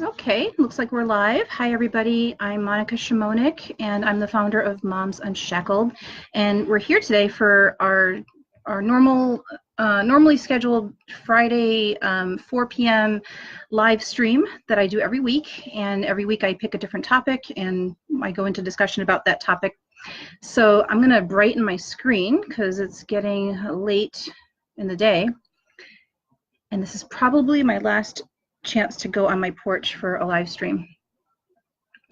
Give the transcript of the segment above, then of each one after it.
Okay, looks like we're live. Hi, everybody. I'm Monica Szymonik, and I'm the founder of Moms Unshackled. And we're here today for our normally scheduled Friday 4 p.m. live stream that I do every week. And every week I pick a different topic, and I go into discussion about that topic. So I'm going to brighten my screen because it's getting late in the day. And this is probably my last chance to go on my porch for a live stream.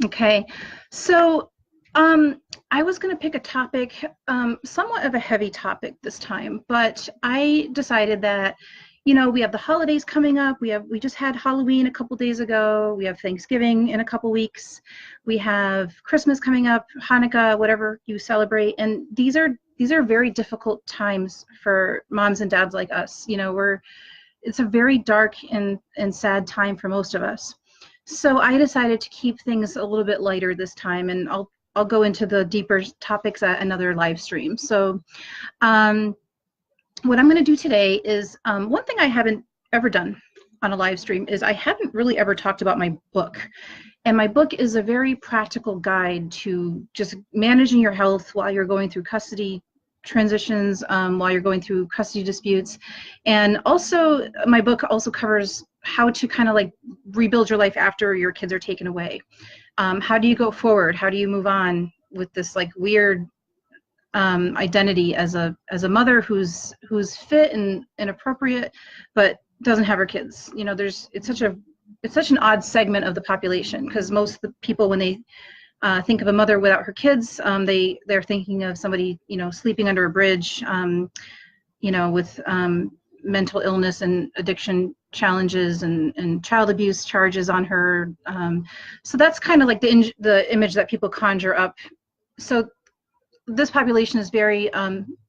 Okay, so I was going to pick a topic, somewhat of a heavy topic this time, but I decided that, you know, we have the holidays coming up. We just had Halloween a couple days ago. We have Thanksgiving in a couple weeks. We have Christmas coming up, Hanukkah, whatever you celebrate, and these are very difficult times for moms and dads like us. You know, it's a very dark and sad time for most of us. So I decided to keep things a little bit lighter this time, and I'll go into the deeper topics at another live stream. So what I'm going to do today is one thing I haven't ever done on a live stream is I haven't really ever talked about my book. And my book is a very practical guide to just managing your health while you're going through custody transitions, while you're going through custody disputes. And also my book also covers how to kind of like rebuild your life after your kids are taken away. How do you go forward? How do you move on with this like weird identity as a mother who's fit and appropriate but doesn't have her kids? You know, it's such an odd segment of the population, because most of the people, when they think of a mother without her kids, they're thinking of somebody, you know, sleeping under a bridge, you know, with mental illness and addiction challenges and child abuse charges on her. So that's kind of like the image that people conjure up. So this population is very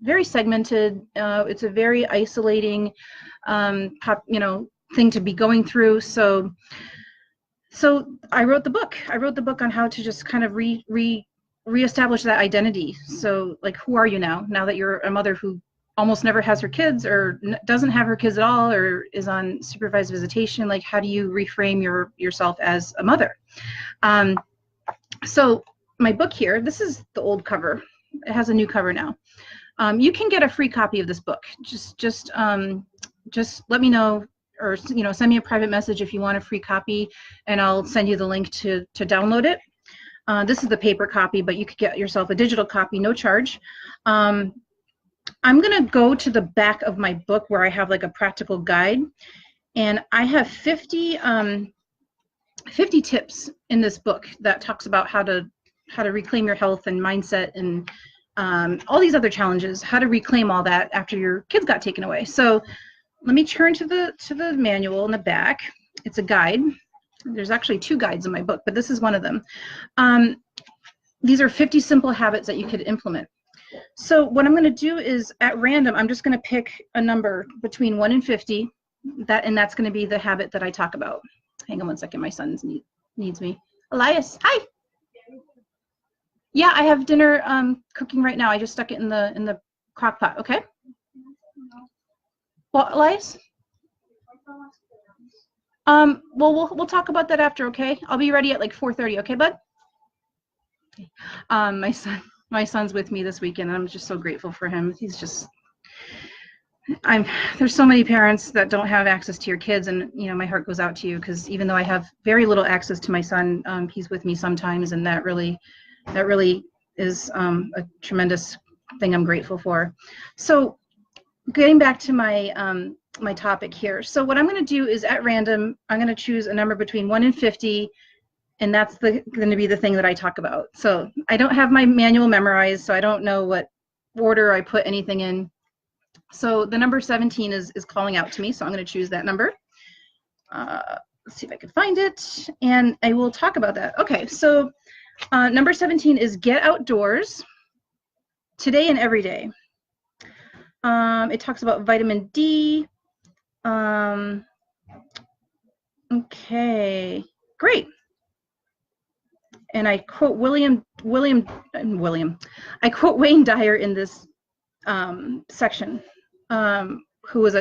very segmented. It's a very isolating thing to be going through. So I wrote the book. I wrote the book on how to just kind of reestablish that identity. So like, who are you now that you're a mother who almost never has her kids, or doesn't have her kids at all, or is on supervised visitation? Like, how do you reframe yourself as a mother? So my book here, this is the old cover. It has a new cover now. You can get a free copy of this book. Just let me know, or, you know, send me a private message if you want a free copy, and I'll send you the link to download it. This is the paper copy, but you could get yourself a digital copy, no charge. I'm going to go to the back of my book where I have like a practical guide, and I have 50 tips in this book that talks about how to reclaim your health and mindset and all these other challenges, how to reclaim all that after your kids got taken away. So let me turn to the manual in the back. It's a guide. There's actually 2 guides in my book, but this is one of them. These are 50 simple habits that you could implement. So what I'm going to do is, at random, I'm just going to pick a number between 1 and 50, and that's going to be the habit that I talk about. Hang on one second, my son needs me. Elias, hi. Yeah, I have dinner cooking right now. I just stuck it in the crock pot. Okay. Well, Elias? Well, we'll talk about that after, okay? I'll be ready at like 4:30, okay, bud? My son's with me this weekend, and I'm just so grateful for him. He's just, there's so many parents that don't have access to your kids, and, you know, my heart goes out to you, because even though I have very little access to my son, he's with me sometimes, and that really is a tremendous thing I'm grateful for. So getting back to my my topic here. So what I'm going to do is, at random, I'm going to choose a number between 1 and 50, and that's going to be the thing that I talk about. So I don't have my manual memorized, so I don't know what order I put anything in. So the number 17 is calling out to me, so I'm going to choose that number. Let's see if I can find it, and I will talk about that. Okay, so number 17 is get outdoors today and every day. It talks about vitamin D. Okay, great. And I quote I quote Wayne Dyer in this section, who was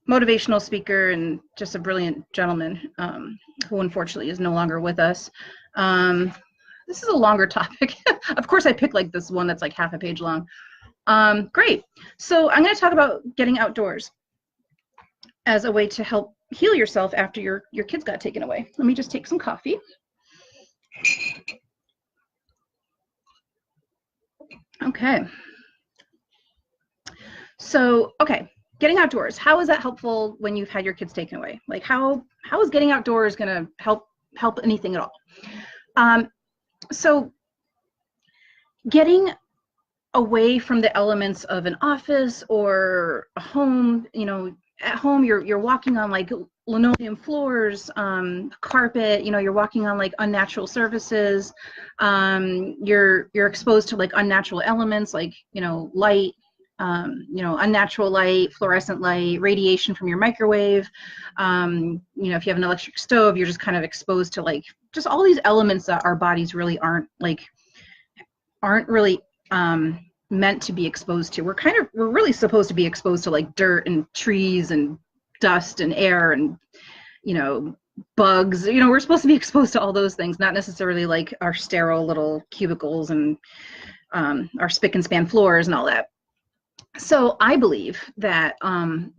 motivational speaker and just a brilliant gentleman who unfortunately is no longer with us. This is a longer topic. Of course, I picked like this one that's like half a page long. Great. So I'm going to talk about getting outdoors as a way to help heal yourself after your kids got taken away. Let me just take some coffee. Okay. So, okay, getting outdoors. How is that helpful when you've had your kids taken away? Like how is getting outdoors going to help anything at all? So getting away from the elements of an office or a home, you know, at home you're walking on like linoleum floors, carpet, you know, you're walking on like unnatural surfaces. You're exposed to like unnatural elements like, you know, light, you know, unnatural light, fluorescent light, radiation from your microwave. You know, if you have an electric stove, you're just kind of exposed to like just all these elements that our bodies really aren't really meant to be exposed to. We're really supposed to be exposed to like dirt and trees and dust and air and, you know, bugs. You know, we're supposed to be exposed to all those things, not necessarily like our sterile little cubicles and our spick and span floors and all that. So I believe that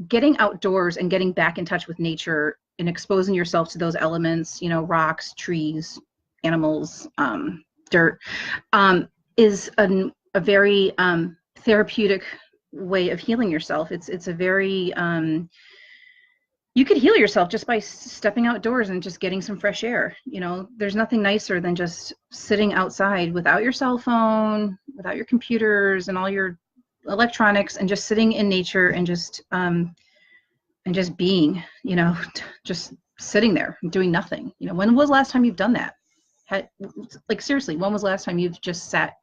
getting outdoors and getting back in touch with nature and exposing yourself to those elements, you know, rocks, trees, animals, dirt, is a very therapeutic way of healing yourself. It's a very you could heal yourself just by stepping outdoors and just getting some fresh air. You know, there's nothing nicer than just sitting outside without your cell phone, without your computers and all your electronics, and just sitting in nature and just being, you know, just sitting there doing nothing. You know, when was the last time you've done that? Like seriously, when was the last time you've just sat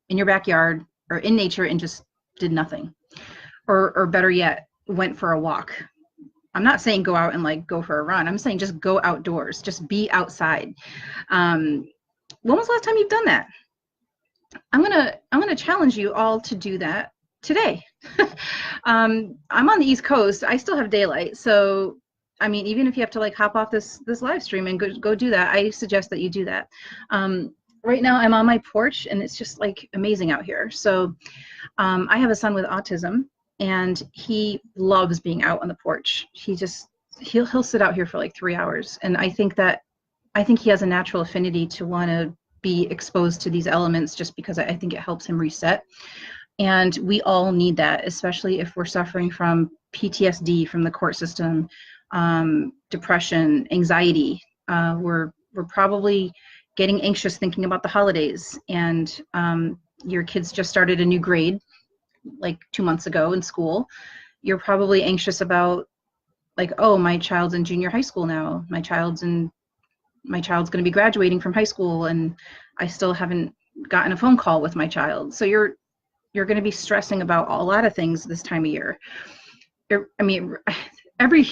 in your backyard or in nature and just did nothing? Or better yet, went for a walk. I'm not saying go out and like go for a run. I'm saying just go outdoors, just be outside. When was the last time you've done that? I'm gonna challenge you all to do that today. I'm on the East Coast. I still have daylight, so I mean, even if you have to like hop off this live stream and go do that, I suggest that you do that. Right now, I'm on my porch, and it's just like amazing out here. So I have a son with autism, and he loves being out on the porch. He'll sit out here for like 3 hours, and I think he has a natural affinity to want to be exposed to these elements just because I think it helps him reset. And we all need that, especially if we're suffering from PTSD from the court system, depression, anxiety. We're probably getting anxious thinking about the holidays, and your kids just started a new grade like 2 months ago in school. You're probably anxious about like, oh, my child's in junior high school now. My child's going to be graduating from high school, and I still haven't gotten a phone call with my child. So you're going to be stressing about a lot of things this time of year. I mean, every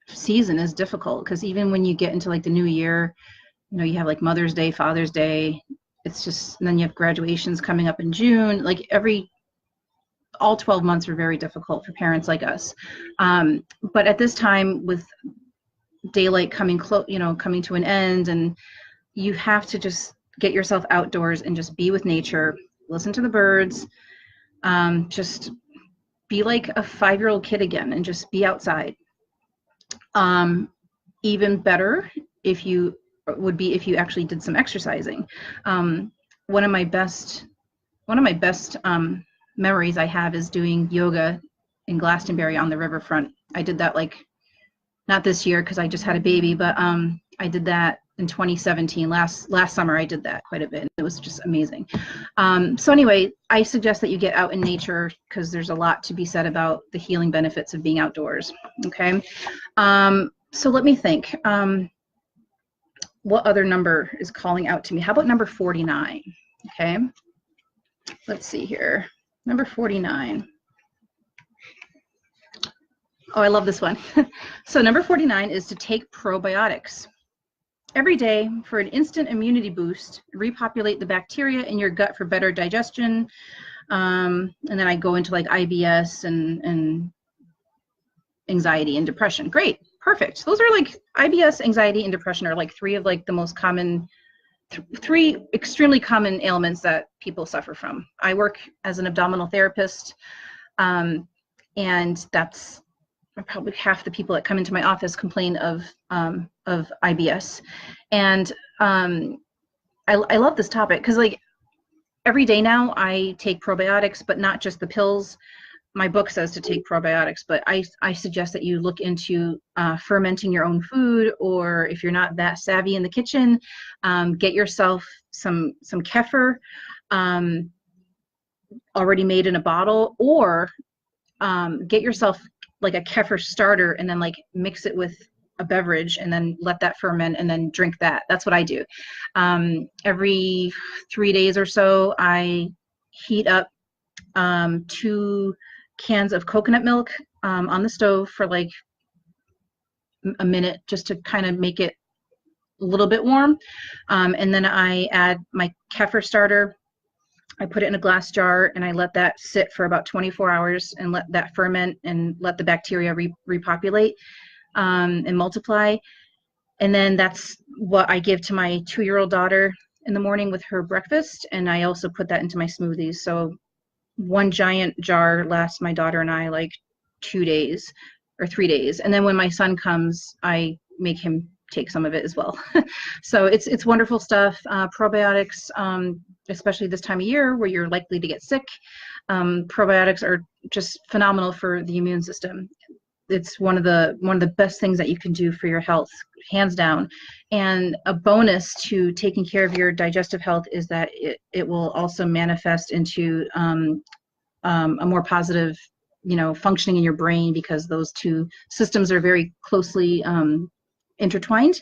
season is difficult, because even when you get into like the new year, you know, you have like Mother's Day, Father's Day. It's just, and then you have graduations coming up in June. Like all 12 months are very difficult for parents like us. But at this time, with daylight coming to an end, and you have to just get yourself outdoors and just be with nature, listen to the birds, just be like a 5-year-old kid again and just be outside. Even better if you actually did some exercising. One of my best memories I have is doing yoga in Glastonbury on the riverfront. I did that like, not this year because I just had a baby, but I did that in 2017. Last summer I did that quite a bit. It was just amazing. So anyway, I suggest that you get out in nature, because there's a lot to be said about the healing benefits of being outdoors. Okay. So let me think. What other number is calling out to me? How about number 49? Okay. Let's see here. Number 49. Oh, I love this one. So number 49 is to take probiotics every day for an instant immunity boost, repopulate the bacteria in your gut for better digestion. And then I go into like IBS and anxiety and depression. Great, perfect. Those are like IBS, anxiety, and depression are like three of like the most common, three extremely common ailments that people suffer from. I work as an abdominal therapist, and that's probably half the people that come into my office complain of IBS. And I love this topic because like every day now I take probiotics, but not just the pills. My book says to take probiotics, but I suggest that you look into fermenting your own food, or if you're not that savvy in the kitchen, get yourself some kefir already made in a bottle, or get yourself like a kefir starter and then like mix it with a beverage and then let that ferment and then drink that. That's what I do. Every 3 days or so, I heat up 2 cans of coconut milk on the stove for like a minute, just to kind of make it a little bit warm. And then I add my kefir starter. I put it in a glass jar and I let that sit for about 24 hours and let that ferment and let the bacteria repopulate and multiply. And then that's what I give to my 2-year-old daughter in the morning with her breakfast. And I also put that into my smoothies. So 1 giant jar lasts my daughter and I like 2 days or 3 days. And then when my son comes, I make him take some of it as well. So it's wonderful stuff. Probiotics, especially this time of year where you're likely to get sick. Probiotics are just phenomenal for the immune system. It's one of the best things that you can do for your health, hands down. And a bonus to taking care of your digestive health is that it will also manifest into a more positive, functioning in your brain, because those two systems are very closely intertwined.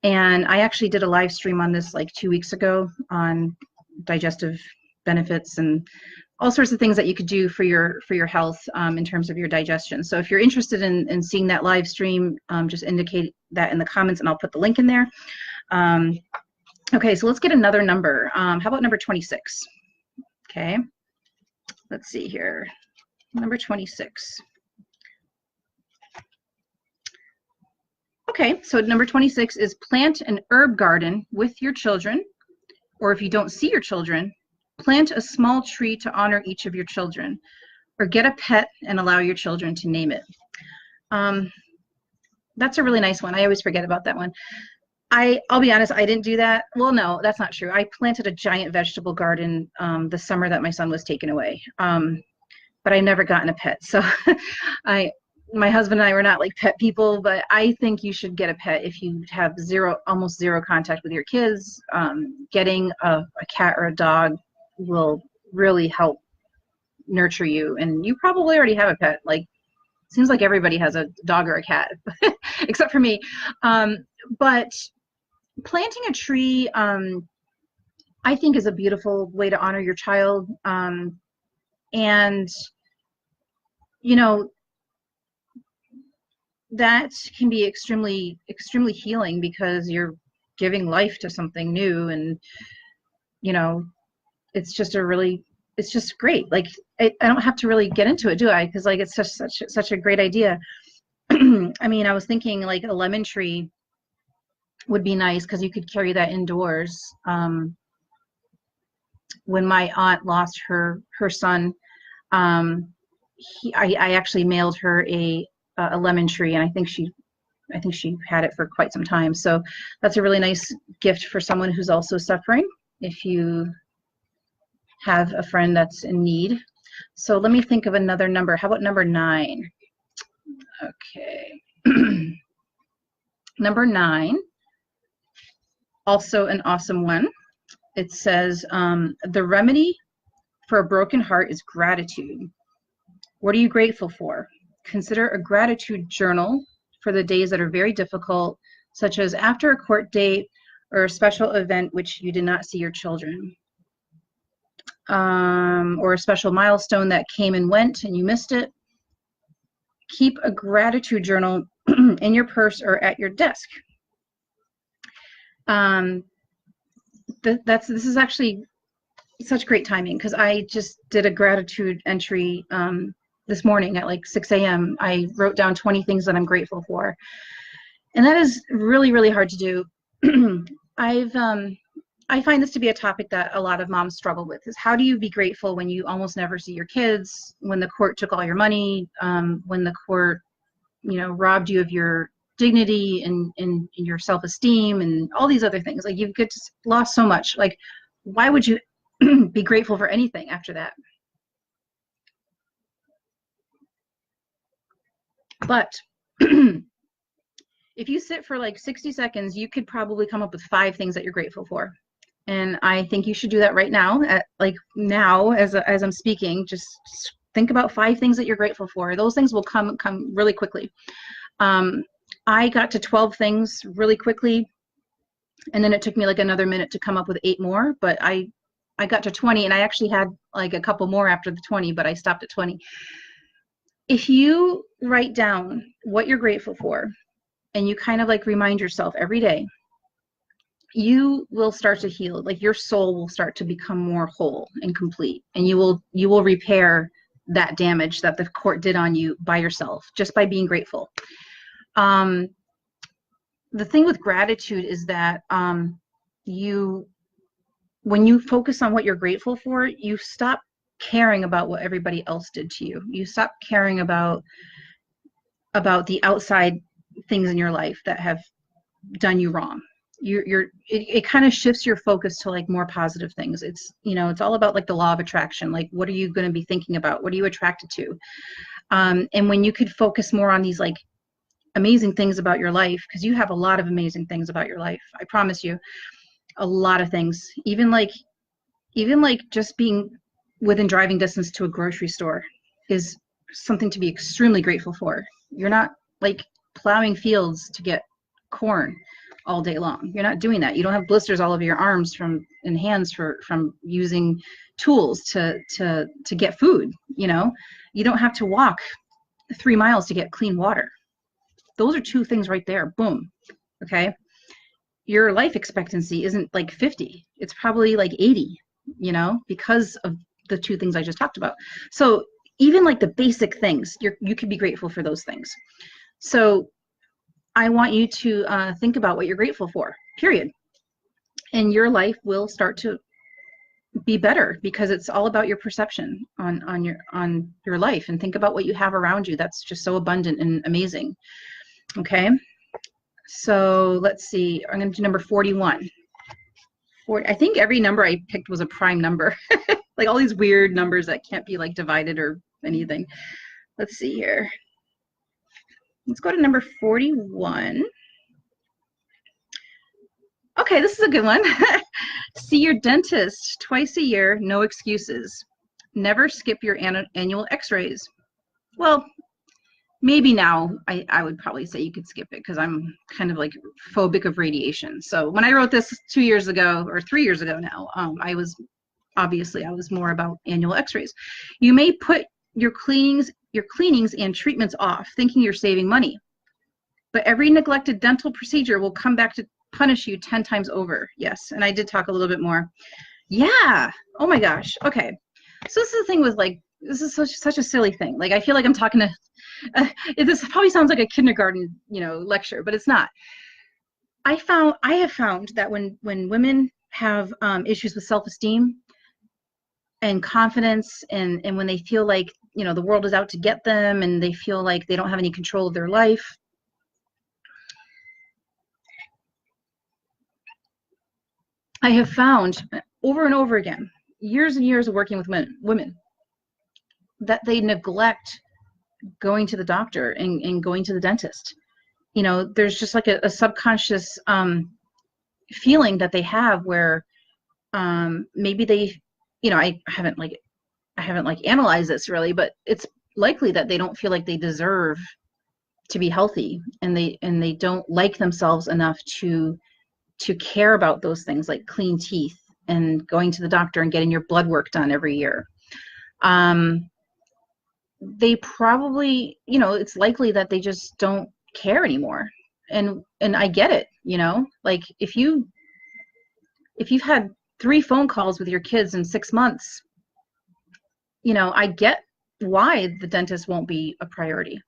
And I actually did a live stream on this like 2 weeks ago on digestive benefits and all sorts of things that you could do for your health in terms of your digestion. So if you're interested in seeing that live stream, just indicate that in the comments and I'll put the link in there. Okay, so let's get another number. How about number 26? Okay, let's see here. Number 26. Okay, so number 26 is plant an herb garden with your children, or if you don't see your children, plant a small tree to honor each of your children, or get a pet and allow your children to name it. That's a really nice one. I always forget about that one. I'll be honest, I didn't do that. Well, no, that's not true. I planted a giant vegetable garden the summer that my son was taken away, but I never gotten a pet. So my husband and I were not like pet people, but I think you should get a pet if you have almost zero contact with your kids. Getting a cat or a dog will really help nurture you. And you probably already have a pet. Like, seems like everybody has a dog or a cat, except for me. But planting a tree, I think, is a beautiful way to honor your child. And, that can be extremely, extremely healing, because you're giving life to something new. And, it's just it's just great. Like, I don't have to really get into it, do I? Because like, it's just such a great idea. I mean, I was thinking like a lemon tree would be nice, because you could carry that indoors. When my aunt lost her son, I actually mailed her a lemon tree, and I think she had it for quite some time. So that's a really nice gift for someone who's also suffering, if you have a friend that's in need. So let me think of another number. How about number 9? Okay. Number 9, also an awesome one. It says, the remedy for a broken heart is gratitude. What are you grateful for? Consider a gratitude journal for the days that are very difficult, such as after a court date or a special event which you did not see your children, or a special milestone that came and went and you missed it. Keep a gratitude journal in your purse or at your desk. This is actually such great timing, because I just did a gratitude entry this morning at like 6 a.m. I wrote down 20 things that I'm grateful for. And that is really, really hard to do. I find this to be a topic that a lot of moms struggle with, is how do you be grateful when you almost never see your kids, when the court took all your money, when the court, robbed you of your dignity and your self-esteem and all these other things. Like, you've just lost so much. Like, why would you be grateful for anything after that? But if you sit for like 60 seconds, you could probably come up with 5 things that you're grateful for. And I think you should do that right now. Now, as I'm speaking, just think about 5 things that you're grateful for. Those things will come really quickly. I got to 12 things really quickly, and then it took me like another minute to come up with 8 more. But I got to 20, and I actually had like a couple more after the 20, but I stopped at 20. If you write down what you're grateful for, and you kind of like remind yourself every day, you will start to heal. Like, your soul will start to become more whole and complete, and you will repair that damage that the court did on you by yourself, just by being grateful. The thing with gratitude is that when you focus on what you're grateful for, you stop caring about what everybody else did to you. You stop caring about the outside things in your life that have done you wrong. It kind of shifts your focus to like more positive things. It's all about like the law of attraction. Like, what are you going to be thinking about? What are you attracted to? And when you could focus more on these like amazing things about your life, because you have a lot of amazing things about your life, I promise you, a lot of things. Even like just being within driving distance to a grocery store is something to be extremely grateful for. You're not like plowing fields to get corn all day long. You're not doing that. You don't have blisters all over your arms and hands from using tools to get food. You don't have to walk 3 miles to get clean water. Those are 2 things right there. Boom. Okay. Your life expectancy isn't like 50. It's probably like 80, because of the 2 things I just talked about. So even like the basic things, you could be grateful for those things. So I want you to think about what you're grateful for, period. And your life will start to be better, because it's all about your perception on your life. And think about what you have around you that's just so abundant and amazing. Okay, so let's see. I'm going to do number 41. I think every number I picked was a prime number. Like all these weird numbers that can't be like divided or anything. Let's see here. Let's go to number 41. Okay, this is a good one. See your dentist twice a year, no excuses. Never skip your annual x-rays. Well, maybe now I would probably say you could skip it, because I'm kind of like phobic of radiation. So when I wrote this 2 years ago, or 3 years ago now, I was more about annual x-rays. You may put your cleanings and treatments off, thinking you're saving money. But every neglected dental procedure will come back to punish you 10 times over. Yes, and I did talk a little bit more. Yeah, oh my gosh, okay. So this is the thing with like, this is such a silly thing. Like, I feel like I'm talking to, this probably sounds like a kindergarten, lecture, but it's not. I have found that when women have issues with self-esteem and confidence, and when they feel like, the world is out to get them, and they feel like they don't have any control of their life, I have found over and over again, years and years of working with women, that they neglect going to the doctor and going to the dentist. There's just like a subconscious feeling that they have where maybe they, I haven't analyzed this really, but it's likely that they don't feel like they deserve to be healthy, and they don't like themselves enough to care about those things like clean teeth and going to the doctor and getting your blood work done every year. They probably, it's likely that they just don't care anymore. And I get it, like if you've had 3 phone calls with your kids in 6 months, I get why the dentist won't be a priority.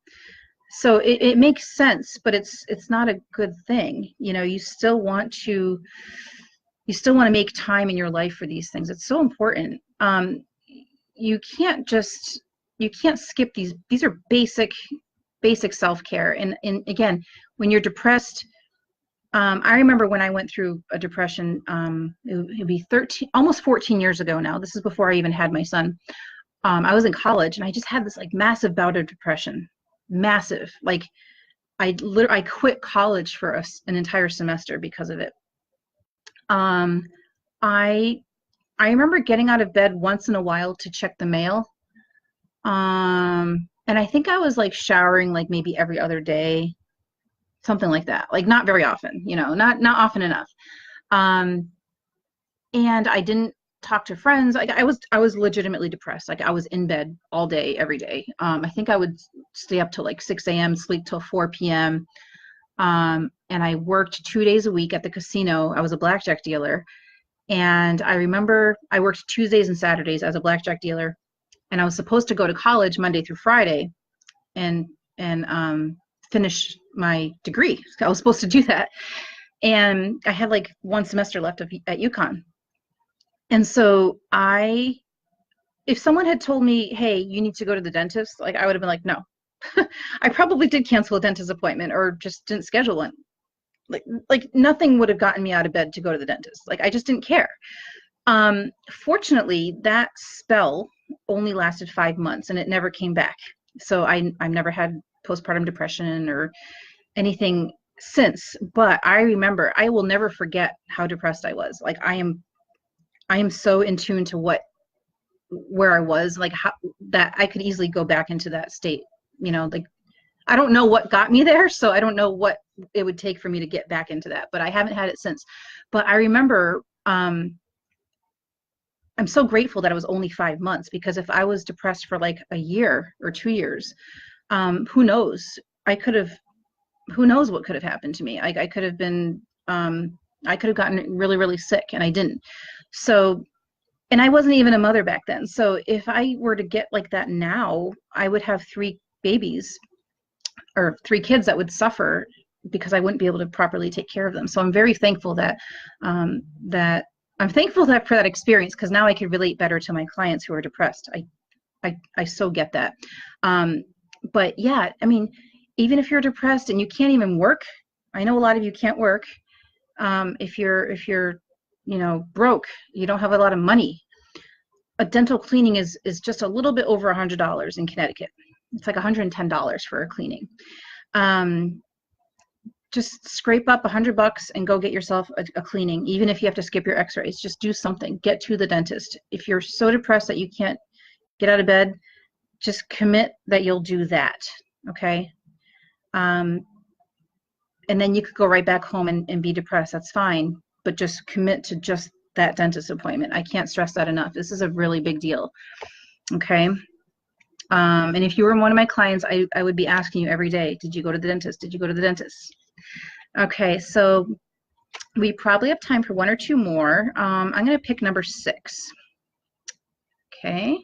So it makes sense, but it's not a good thing. You know, you still want to make time in your life for these things. It's so important. You can't skip these. These are basic self-care. And again, when you're depressed, I remember when I went through a depression, it'd be 13, almost 14 years ago now. This is before I even had my son. I was in college and I just had this like massive bout of depression, massive. Like I quit college for an entire semester because of it. I remember getting out of bed once in a while to check the mail. And I think I was like showering like maybe every other day, something like that. Like not very often, you know, not often enough. And I didn't talk to friends. Like I was legitimately depressed. Like I was in bed all day, every day. I think I would stay up till like 6 a.m., sleep till 4 p.m. And I worked 2 days a week at the casino. I was a blackjack dealer. And I remember I worked Tuesdays and Saturdays as a blackjack dealer. And I was supposed to go to college Monday through Friday and finish my degree. I was supposed to do that. And I had like one semester left at UConn. And so if someone had told me, hey, you need to go to the dentist, like I would have been like, no. I probably did cancel a dentist appointment or just didn't schedule one. Like nothing would have gotten me out of bed to go to the dentist. Like I just didn't care. Fortunately, that spell only lasted 5 months and it never came back. So I've never had postpartum depression or anything since. But I remember, I will never forget how depressed I was. Like I am so in tune to where I was, like how that I could easily go back into that state. You know, like I don't know what got me there, so I don't know what it would take for me to get back into that, but I haven't had it since. But I remember, I'm so grateful that it was only 5 months, because if I was depressed for like a year or 2 years, who knows? Who knows what could have happened to me? I could have been, I could have gotten really, really sick, and I didn't. So, and I wasn't even a mother back then. So if I were to get like that now, I would have 3 babies or 3 kids that would suffer because I wouldn't be able to properly take care of them. So I'm very thankful that for that experience, because now I can relate better to my clients who are depressed. I so get that. But yeah, I mean, even if you're depressed and you can't even work, I know a lot of you can't work. If you're you know, broke, you don't have a lot of money, a dental cleaning is just a little bit over $100 in Connecticut. It's like $110 for a cleaning. Just scrape up $100 and go get yourself a cleaning. Even if you have to skip your x-rays, just do something. Get to the dentist. If you're so depressed that you can't get out of bed, just commit that you'll do that. Okay. And then you could go right back home and be depressed. That's fine. But just commit to just that dentist appointment. I can't stress that enough. This is a really big deal. Okay. And if you were one of my clients, I would be asking you every day, did you go to the dentist? Did you go to the dentist? Okay, so we probably have time for 1 or 2 more. I'm going to pick number 6. Okay.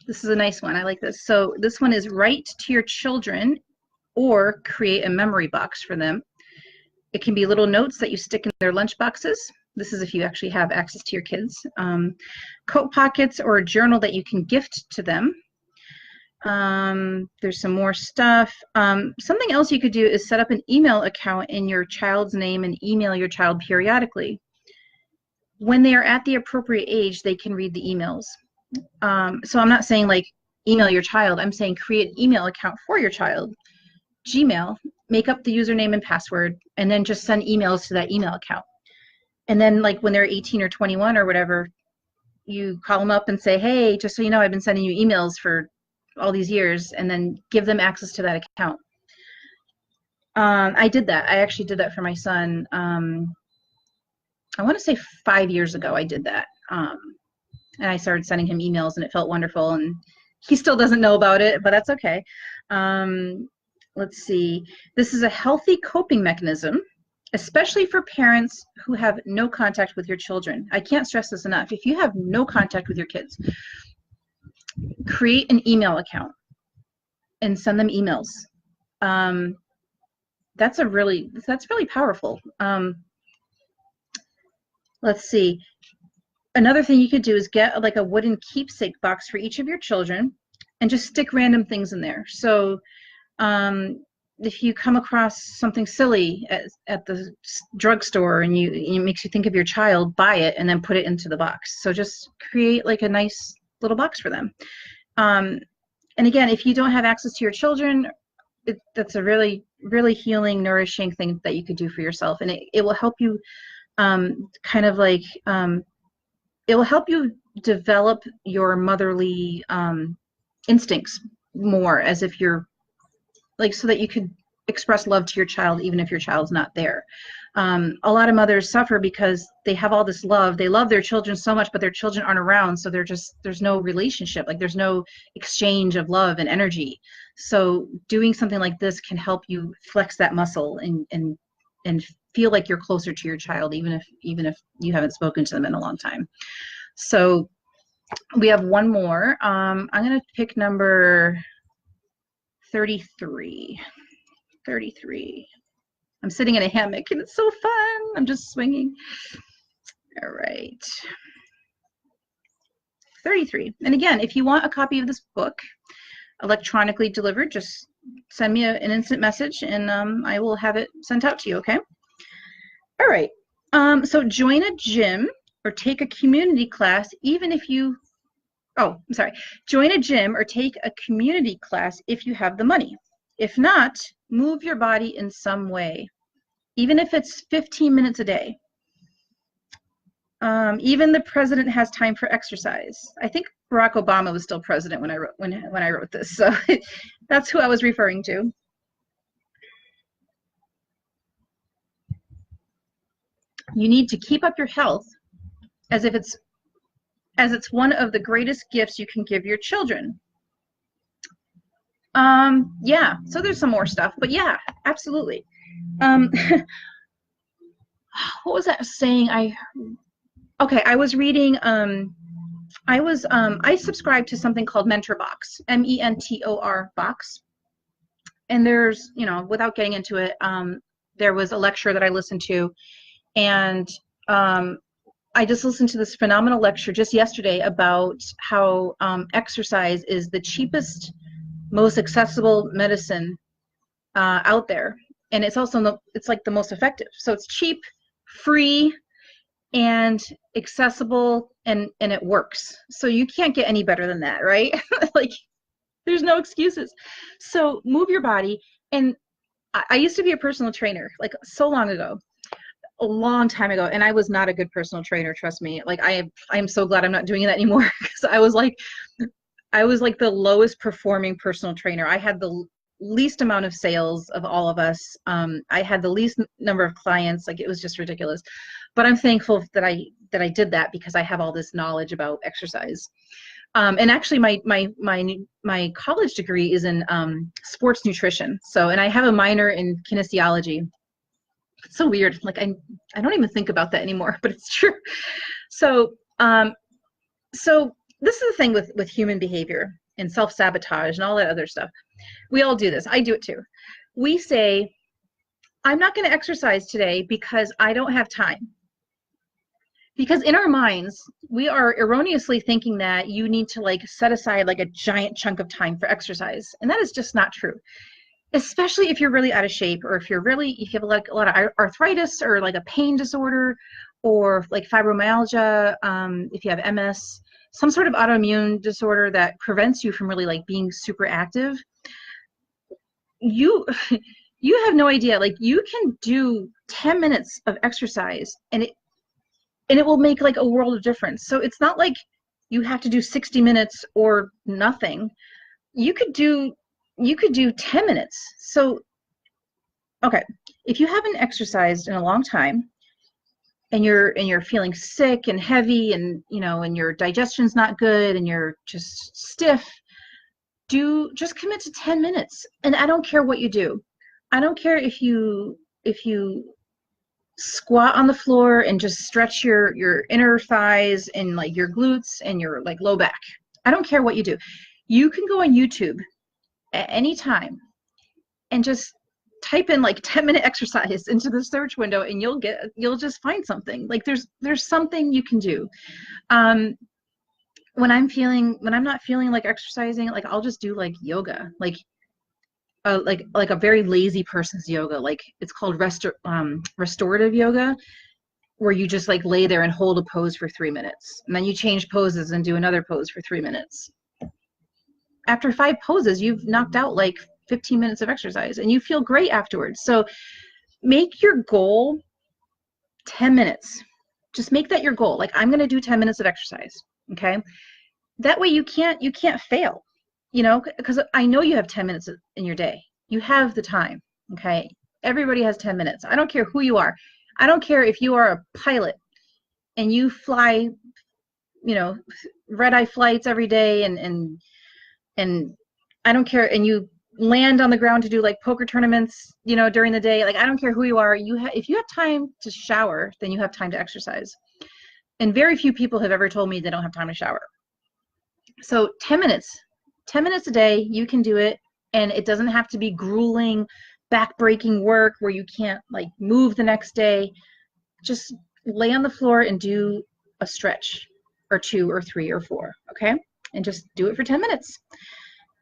This is a nice one. I like this. So this one is write to your children or create a memory box for them. It can be little notes that you stick in their lunch boxes. This is if you actually have access to your kids. Coat pockets or a journal that you can gift to them. There's some more stuff. Something else you could do is set up an email account in your child's name and email your child periodically. When they are at the appropriate age, they can read the emails. So I'm not saying like email your child. I'm saying create an email account for your child. Gmail, make up the username and password, and then just send emails to that email account. And then like when they're 18 or 21 or whatever, you call them up and say, hey, just so you know, I've been sending you emails for all these years, and then give them access to that account. I did that. I actually did that for my son. I want to say 5 years ago I did that. And I started sending him emails, and it felt wonderful. And he still doesn't know about it, but that's okay. Let's see. This is a healthy coping mechanism, especially for parents who have no contact with your children. I can't stress this enough. If you have no contact with your kids, create an email account and send them emails. That's really powerful. Let's see. Another thing you could do is get like a wooden keepsake box for each of your children and just stick random things in there. So if you come across something silly at the drugstore and it makes you think of your child, buy it and then put it into the box. So just create like a nice little box for them. And again, if you don't have access to your children, that's a really, really healing, nourishing thing that you could do for yourself. And it will help you kind of like, it will help you develop your motherly instincts more, as if you're like, so that you could express love to your child even if your child's not there. A lot of mothers suffer because they have all this love. They love their children so much, but their children aren't around, so there's no relationship. Like there's no exchange of love and energy. So doing something like this can help you flex that muscle and feel like you're closer to your child, even if you haven't spoken to them in a long time. So we have one more. I'm going to pick number 33. 33. I'm sitting in a hammock and it's so fun. I'm just swinging. All right. 33. And again, if you want a copy of this book electronically delivered, just send me an instant message and I will have it sent out to you, okay? All right. So join a gym or take a community class, even if you, join a gym or take a community class if you have the money. If not, move your body in some way, even if it's 15 minutes a day. Even the president has time for exercise. I think Barack Obama was still president when I wrote this, so that's who I was referring to. You need to keep up your health as it's one of the greatest gifts you can give your children. Yeah, so there's some more stuff, but yeah, absolutely. What was that saying? I was reading, I subscribed to something called Mentor Box, MENTOR Box. And there's, without getting into it, there was a lecture that I listened to, and I just listened to this phenomenal lecture just yesterday about how exercise is the cheapest, most accessible medicine out there. And it's also, it's like the most effective. So it's cheap, free, and accessible, and it works. So you can't get any better than that, right? Like, there's no excuses. So move your body. And I used to be a personal trainer, like so long ago, a long time ago, and I was not a good personal trainer, trust me. Like I'm so glad I'm not doing that anymore, because I was like the lowest performing personal trainer. I had the least amount of sales of all of us. I had the least number of clients. Like, it was just ridiculous. But I'm thankful that I did that, because I have all this knowledge about exercise. And actually my college degree is in sports nutrition. So, and I have a minor in kinesiology. It's so weird. Like, I don't even think about that anymore, but it's true. So so this is the thing with human behavior and self-sabotage and all that other stuff. We all do this. I do it too. We say, I'm not going to exercise today because I don't have time. Because in our minds, we are erroneously thinking that you need to like set aside like a giant chunk of time for exercise. And that is just not true. Especially if you're really out of shape, or if you have like a lot of arthritis, or like a pain disorder, or like fibromyalgia, if you have MS, some sort of autoimmune disorder that prevents you from really like being super active. You have no idea. Like, you can do 10 minutes of exercise and it will make like a world of difference. So it's not like you have to do 60 minutes or nothing. You could do 10 minutes. So, okay, if you haven't exercised in a long time, and you're feeling sick and heavy, and and your digestion's not good, and you're just stiff, just commit to 10 minutes. And I don't care what you do. I don't care if you squat on the floor and just stretch your inner thighs and like your glutes and your like low back. I don't care what you do. You can go on YouTube at any time and just type in like 10-minute exercise into the search window, and you'll just find something. Like there's something you can do. Um, when I'm not feeling like exercising, like I'll just do like yoga, like a very lazy person's yoga. Like it's called restorative yoga, where you just like lay there and hold a pose for 3 minutes, and then you change poses and do another pose for 3 minutes. After 5 poses, you've knocked out like 15 minutes of exercise, and you feel great afterwards. So make your goal 10 minutes. Just make that your goal. Like, I'm going to do 10 minutes of exercise. Okay. That way you can't fail, because I know you have 10 minutes in your day. You have the time. Okay. Everybody has 10 minutes. I don't care who you are. I don't care if you are a pilot and you fly, red-eye flights every day, and I don't care, and you land on the ground to do like poker tournaments, during the day. Like, I don't care who you are. If you have time to shower, then you have time to exercise. And very few people have ever told me they don't have time to shower. So 10 minutes a day, you can do it. And it doesn't have to be grueling, back-breaking work where you can't like move the next day. Just lay on the floor and do a stretch or 2 or 3 or 4, okay? And just do it for 10 minutes.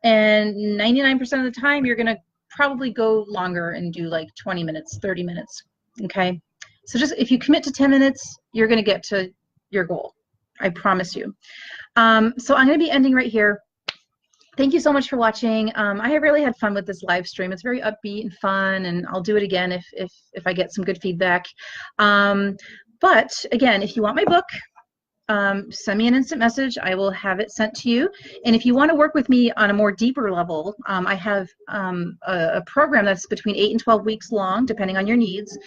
And 99% of the time, you're gonna probably go longer and do like 20 minutes, 30 minutes, okay? So just, if you commit to 10 minutes, you're gonna get to your goal. I promise you. So I'm gonna be ending right here. Thank you so much for watching. I have really had fun with this live stream. It's very upbeat and fun, and I'll do it again if I get some good feedback. But again, if you want my book, send me an instant message. I will have it sent to you. And if you want to work with me on a more deeper level, I have a program that's between 8 and 12 weeks long, depending on your needs.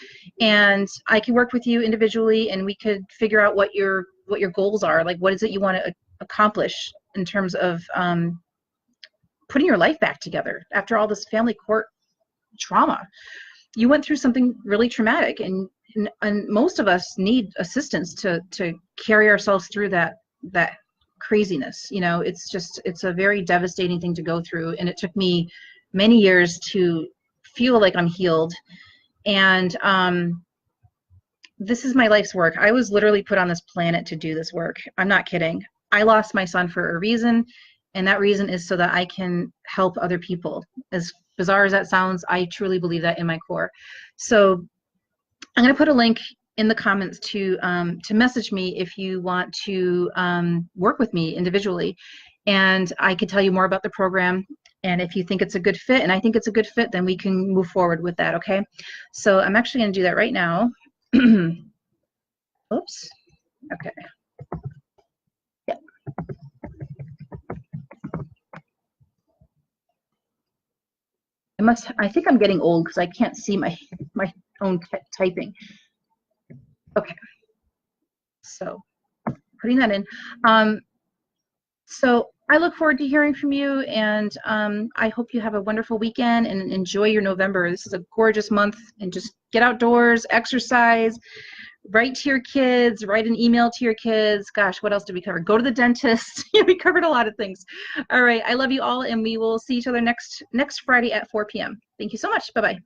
And I can work with you individually, and we could figure out what your goals are. Like, what is it you want to accomplish in terms of putting your life back together after all this family court trauma. You went through something really traumatic, and most of us need assistance to carry ourselves through that craziness. It's a very devastating thing to go through, and it took me many years to feel like I'm healed. And this is my life's work. I was literally put on this planet to do this work. I'm not kidding. I lost my son for a reason, and that reason is so that I can help other people. As bizarre as that sounds, I truly believe that in my core. So I'm going to put a link in the comments to message me if you want to work with me individually, and I can tell you more about the program. And if you think it's a good fit, and I think it's a good fit, then we can move forward with that. Okay. So I'm actually going to do that right now. Oops. Okay. Yeah. I think I'm getting old because I can't see my own typing. Okay. So putting that in. So I look forward to hearing from you, and I hope you have a wonderful weekend and enjoy your November. This is a gorgeous month, and just get outdoors, exercise, write to your kids, write an email to your kids. Gosh, what else did we cover? Go to the dentist. We covered a lot of things. All right, I love you all, and we will see each other next Friday at 4 p.m. Thank you so much. Bye-bye.